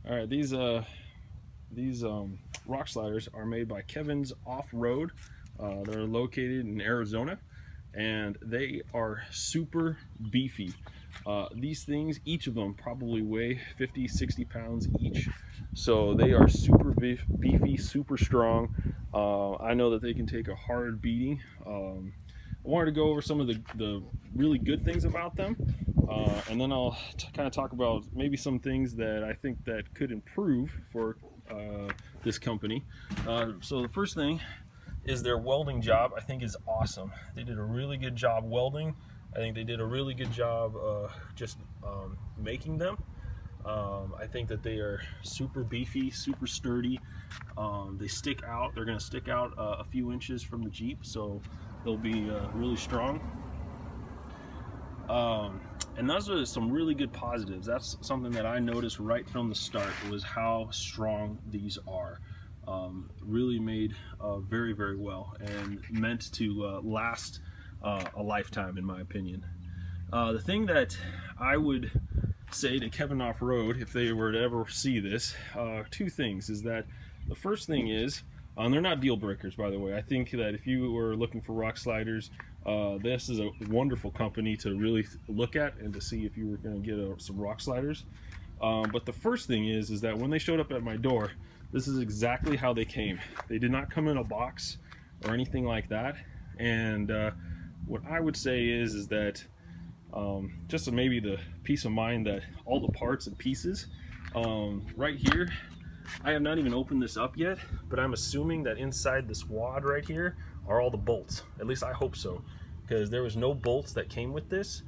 All right, these rock sliders are made by Kevin's Off-Road. They're located in Arizona, and they are super beefy. These things, each of them probably weigh 50-60 pounds each, so they are super beefy, super strong. I know that they can take a hard beating. I wanted to go over some of the really good things about them, and then I'll kind of talk about maybe some things that I think that could improve for this company. So the first thing is their welding job. I think is awesome. They did a really good job welding. I think they did a really good job just making them. I think that they are super beefy, super sturdy. They stick out. They're going to stick out a few inches from the Jeep, so they'll be really strong. And those are some really good positives. That's something that I noticed right from the start, was how strong these are. Really made very, very well, and meant to last a lifetime, in my opinion. The thing that I would say to Kevin Off-Road, if they were to ever see this, two things is that the first thing is, they're not deal breakers, by the way. I think that if you were looking for rock sliders, this is a wonderful company to really look at and to see if you were going to get some rock sliders. But the first thing is that when they showed up at my door, this is exactly how they came. They did not come in a box or anything like that. And what I would say is that just maybe the peace of mind that all the parts and pieces right here, I have not even opened this up yet, but I'm assuming that inside this wad right here are all the bolts. At least I hope so, because there was no bolts that came with this.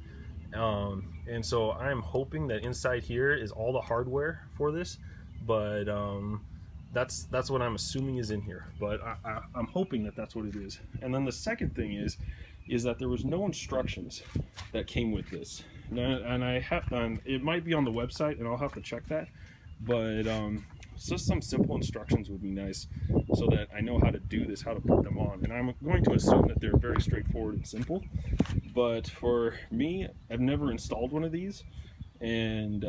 And so I'm hoping that inside here is all the hardware for this, but that's what I'm assuming is in here. But I'm hoping that that's what it is. And then the second thing is that there was no instructions that came with this. And it might be on the website, and I'll have to check that. But just some simple instructions would be nice, so that I know how to do this, how to put them on. And I'm going to assume that they're very straightforward and simple. But for me, I've never installed one of these, and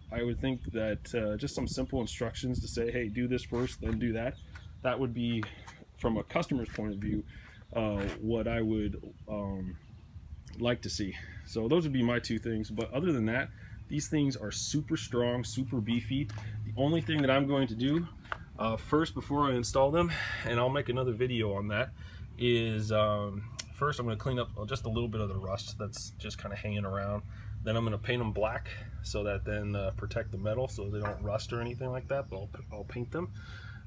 I would think that just some simple instructions to say, hey, do this first, then do that. That would be, from a customer's point of view, what I would like to see. So those would be my two things. But other than that, these things are super strong, super beefy. The only thing that I'm going to do first, before I install them, and I'll make another video on that, is first I'm going to clean up just a little bit of the rust that's just kind of hanging around. Then I'm going to paint them black, so that then protect the metal so they don't rust or anything like that, but I'll paint them.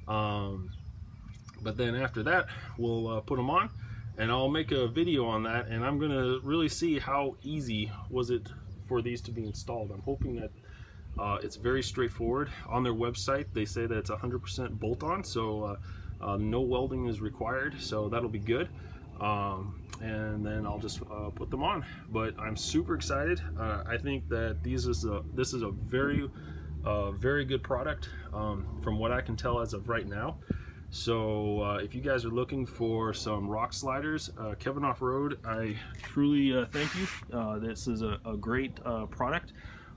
But then after that, we'll put them on, and I'll make a video on that, and I'm going to really see how easy was it for these to be installed. I'm hoping that it's very straightforward. On their website, they say that it's 100% bolt-on, so no welding is required, so that'll be good. And then I'll just put them on. But I'm super excited. I think that this is a very very good product from what I can tell as of right now. So if you guys are looking for some rock sliders, Kevin Off-Road, I truly thank you. This is a great product.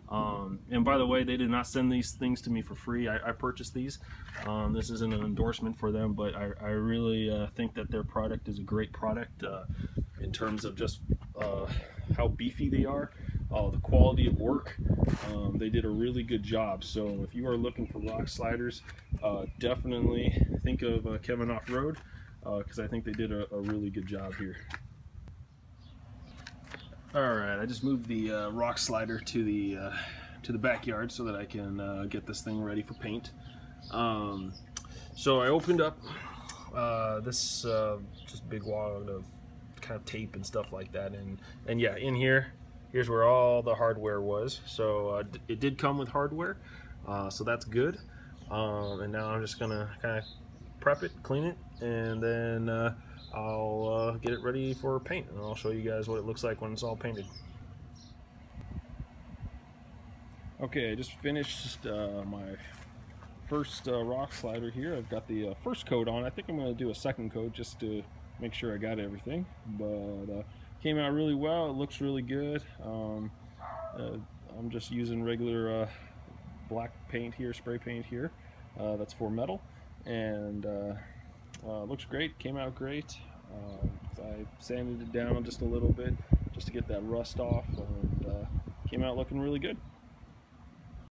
And by the way, they did not send these things to me for free. I purchased these. This isn't an endorsement for them, but I really think that their product is a great product in terms of just how beefy they are, the quality of work. They did a really good job. So if you are looking for rock sliders, definitely think of Kevin Off-Road, because I think they did a really good job here. Alright, I just moved the rock slider to the backyard so that I can get this thing ready for paint. So I opened up this just big wad of kind of tape and stuff like that, and yeah, in here's where all the hardware was. So it did come with hardware, so that's good. And now I'm just gonna kind of prep it, clean it, and then I'll get it ready for paint, and I'll show you guys what it looks like when it's all painted. Okay, I just finished my first rock slider here. I've got the first coat on. I think I'm going to do a second coat just to make sure I got everything, but came out really well. It looks really good. I'm just using regular black paint here, spray paint here. That's for metal, and looks great, came out great. I sanded it down just a little bit just to get that rust off, and came out looking really good.